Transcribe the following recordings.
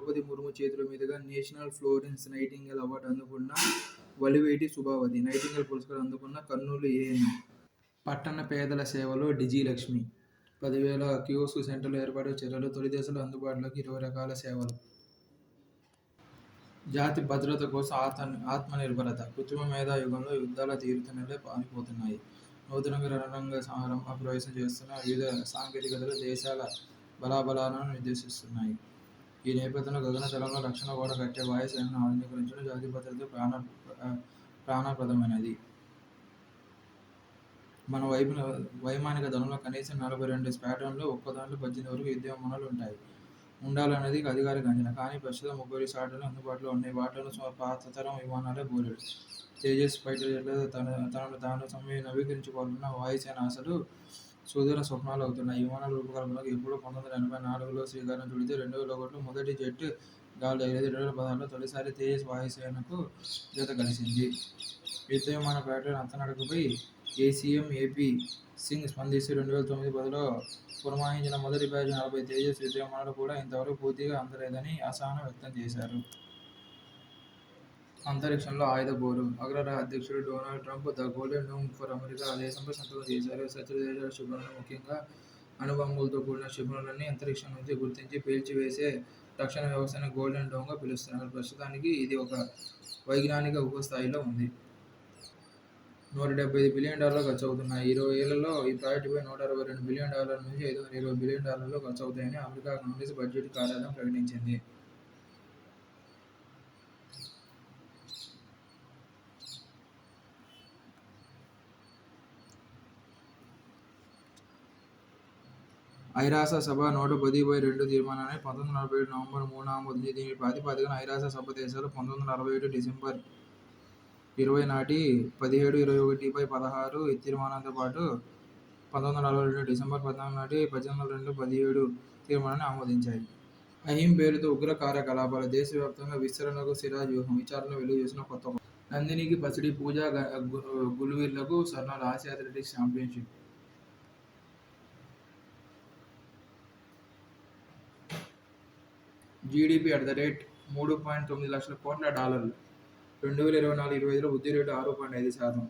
ద్రౌపది ముర్ము చేతుల మీదుగా national Florence nightingale award అందుకున్న వలివేటి సుభావతి, నైటింగేల్ పురస్కారం అందుకున్న కర్నూలు ఏఎన్. పట్టణ పేదల సేవలో డిజిలక్ష్మి 10,000 కియోస్క్ సెంటర్లు ఏర్పాటు చర్యలు. తొలి దశలో అందుబాటులోకి 20 రకాల సేవలు. జాతి భద్రత కోసం ఆత్మనిర్భరత. కృత్రిమ మేధా యుగంలో యుద్ధాల తీరుతెన్నులే పారిపోతున్నాయి. నూతనంగా రణరంగ ప్రవేశం చేస్తున్న వివిధ సాంకేతికతలు దేశాల బలాబలాలను నిర్దేశిస్తున్నాయి. ఈ నేపథ్యంలో గగనతలంలో రక్షణ గోడ కట్టే వాయుసేనను ఆధునీకరించడం జాతి భద్రతకు ప్రాణప్రదమైనది. మన వైమానిక దళంలో కనీసం 42 స్క్వాడ్రన్లు, ఒక్కోదాంట్లో 18 వరకు యుద్ధ విమానాలు ఉండాలన్నది అధికారిక అంచనా. కానీ ప్రస్తుతం 32 స్క్వాడ్రన్లు అందుబాటులో ఉన్నాయి. వాటిలో సుమారు పాతతరం విమానాలే బోలెడు. తేజస్ ఫైటర్ జెట్లతో తనను తాను నవీకరించుకోవాలన్న వాయుసేన ఆశలు సుదూర స్వప్నాలు అవుతున్నాయి. ఈ విమానాల రూపకల్పనకు ఎప్పుడో 1984లో శ్రీకారం చుడితే 2001లో మొదటి జెట్ గాల్లో ఎగిరేది. 2016లో తొలిసారి తేజస్ వాయుసేనకు జత కలిసింది. యుద్ధ విమాన ఫ్యాక్టరీ నత్తనడకపై ఏసీఎం ఏపీ సింగ్ స్పందిస్తూ 2009-10లో పురమాయించిన మొదటి బ్యాచ్ 40 తేజస్ యుద్ధ విమానాలు కూడా ఇంతవరకు పూర్తిగా అందలేదని అసహనం వ్యక్తం చేశారు. అంతరిక్షంలో ఆయుధ పోరు. అగ్ర అధ్యక్షుడు Donald Trump the golden dome for America ఆదేశంపై సంతకం చేశారు. శత్రుదేశాల క్షిపణులను, ముఖ్యంగా అణుబాంబులతో కూడిన క్షిపణులన్నీ అంతరిక్షం నుంచి గుర్తించి పేల్చివేసే రక్షణ వ్యవస్థని గోల్డెన్ డోమ్గా పిలుస్తున్నారు. ప్రస్తుతానికి ఇది ఒక వైజ్ఞానిక ఉపస్థాయిలో ఉంది. $175 బిలియన్ ఖర్చు అవుతున్నాయి. 20 ఏళ్లలో ఈ ప్రాజెక్టుపై $162 బిలియన్ నుంచి $520 బిలియన్ ఖర్చు అవుతాయని అమెరికా కాంగ్రెస్ బడ్జెట్ కార్యాలయం ప్రకటించింది. ఐరాస సభ 110/2 తీర్మానాన్ని 1947 నవంబర్ 3న ఆమోదించింది. దీని ప్రాతిపదికన ఐరాస సభ దేశాలు 1967 డిసెంబర్ 20 నాటి 17/21/16 తీర్మానంతో పాటు 1942 డిసెంబర్ 14 నాటి 1802/17 తీర్మానాన్ని ఆమోదించాయి. అహిం పేరుతో ఉగ్ర కార్యకలాపాలు. దేశవ్యాప్తంగా విస్తరణకు సిరాజ్ వ్యూహం. విచారణ వెలుగు చేసిన కొత్త నందినికి పసిడి, పూజా గుల్వీర్లకు స్వర్ణాలు. Asia athletics championship. జీడీపీ $3.9 లక్షల కోట్ల. 2024-25లో వృద్ధి రేటు 6.5%.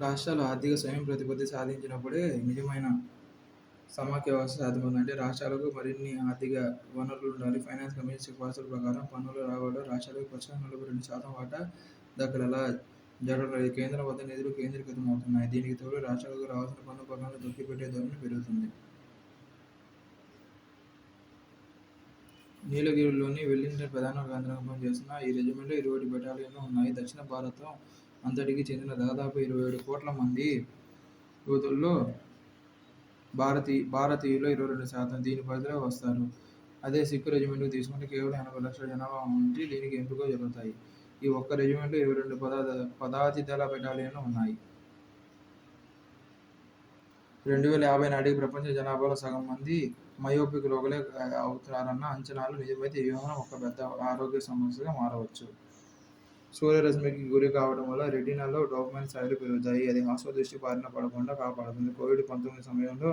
రాష్ట్రాలు ఆర్థిక స్వయం ప్రతిపత్తి సాధించినప్పుడే నిజమైన సమాఖ్య వ్యవస్థ సాధ్యమవుతుంది. అంటే రాష్ట్రాలకు మరిన్ని ఆర్థిక వనరులు ఉండాలి. ఫైనాన్స్ కమిషన్ సిఫార్సుల ప్రకారం పన్నుల రాబడిలో రాష్ట్రాలకు ప్రస్తుతం 42% వాటా దక్కేలా జరగడం లేదు. కేంద్రం వద్ద నిధులు కేంద్రీకృతమవుతున్నాయి. దీనికి తోడు రాష్ట్రాలకు రావాల్సిన పన్ను భాగాలను తొక్కిపెట్టే ధోరణి పెరుగుతుంది. నీలగిరిలోని వెల్లింగ్టన్ ప్రధాన కేంద్రంగా పనిచేస్తున్న ఈ రెజిమెంట్లో 21 బెటాలియన్లు ఉన్నాయి. దక్షిణ భారతం అంతటికి చెందిన దాదాపు 27 కోట్ల మంది యువతుల్లో భారతీయులు 22% దీని పరిధిలో వస్తారు. అదే సిక్కు రెజిమెంట్కు తీసుకుంటే కేవలం 80 లక్షల జనాభా నుంచి దీనికి ఎంపిక జరుగుతాయి. ఈ ఒక్క రెజిమెంట్లో 22 పదాతి దళ బెటాలియన్లు ఉన్నాయి. 2050 నాటికి ప్రపంచ జనాభాలో సగం మంది మయోపిక్ రోగులే అవుతారన్న అంచనాలు నిజమైతే ఈ వ్యూహం ఒక పెద్ద ఆరోగ్య సమస్యగా మారవచ్చు. సూర్యరశ్మికి గురి కావడం వల్ల రెటీనాలో డోపమైన్ స్థాయిలు పెరుగుతాయి. అది దృష్టి బారిన పడకుండా కాపాడుతుంది. కోవిడ్-19 సమయంలో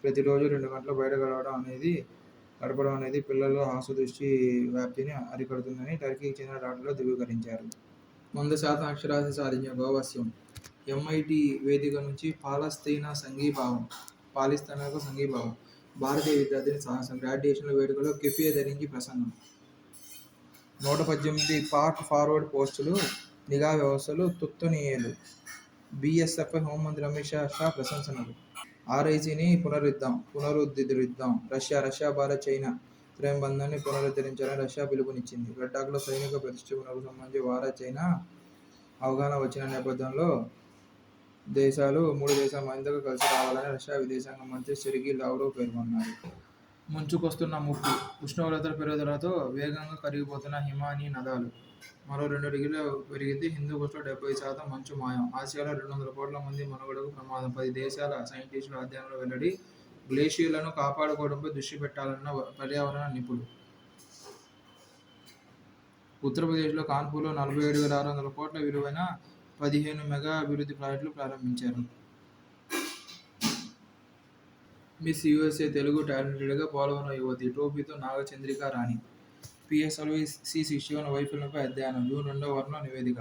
ప్రతిరోజు 2 గంటలు బయట గడపడం అనేది పిల్లల్లో దృష్టి వ్యాప్తిని అరికడుతుందని టర్కీకి చెందిన డాక్టర్లు ధృవీకరించారు. 100% అక్షరాస్యత సాధించిన గోవాస్యం. ఎంఐటి వేదిక నుంచి పాలస్తీనాకు సంఘీభావం. భారతీయ విద్యార్థిని సాహసం. గ్రాడ్యుయేషన్ వేడుకలో కెఫియే ధరించి ప్రసంగం. 118 పాక్ ఫార్వర్డ్ పోస్టులు. నిఘా వ్యవస్థలు తుత్తునియలు. బీఎస్ఎఫ్పై హోంమంత్రి అమిత్ షా ప్రశంసనలు. ఆర్ఐసీని పునరుద్ధరిద్దాం. రష్యా భారత్ చైనా త్రయంబంధాన్ని పునరుద్ధరించాలని రష్యా పిలుపునిచ్చింది. లద్దాఖ్లో సైనిక ప్రతిష్టంభనకు సంబంధించి భారత్, చైనా అవగాహన వచ్చిన నేపథ్యంలో 3 దేశాలు మరింతగా కలిసి రావాలని రష్యా విదేశాంగ మంత్రి సెర్గీ లావ్రోవ్ పేర్కొన్నారు. ముంచుకొస్తున్న ముప్పు. ఉష్ణోగ్రతల పెరుగుదలతో వేగంగా కరిగిపోతున్న హిమానీ నదాలు. మరో 2 డిగ్రీలు పెరిగితే హిందూకుష్లో 70% మంచు మాయం. ఆసియాలో 200 కోట్ల మంది మనుగడకు ప్రమాదం. 10 దేశాల సైంటిస్టుల అధ్యయనంలో వెల్లడి. గ్లేషియర్లను కాపాడుకోవడంపై దృష్టి పెట్టాలన్న పర్యావరణ నిపుణులు. ఉత్తరప్రదేశ్లో కాన్పూర్లో 47,600 కోట్ల విలువైన 15 మెగా అభివృద్ధి ప్రాజెక్టులు ప్రారంభించారు. మిస్ యూఎస్ఏ తెలుగు టాలెంటెడ్గా పోలవరం యువతి టోపీతో నాగచంద్రిక రాణి. పిఎస్ఎల్వి సి శిశువన్ వైఫల్యంపై అధ్యయనం జూన్ 2వ వారంలో నివేదిక.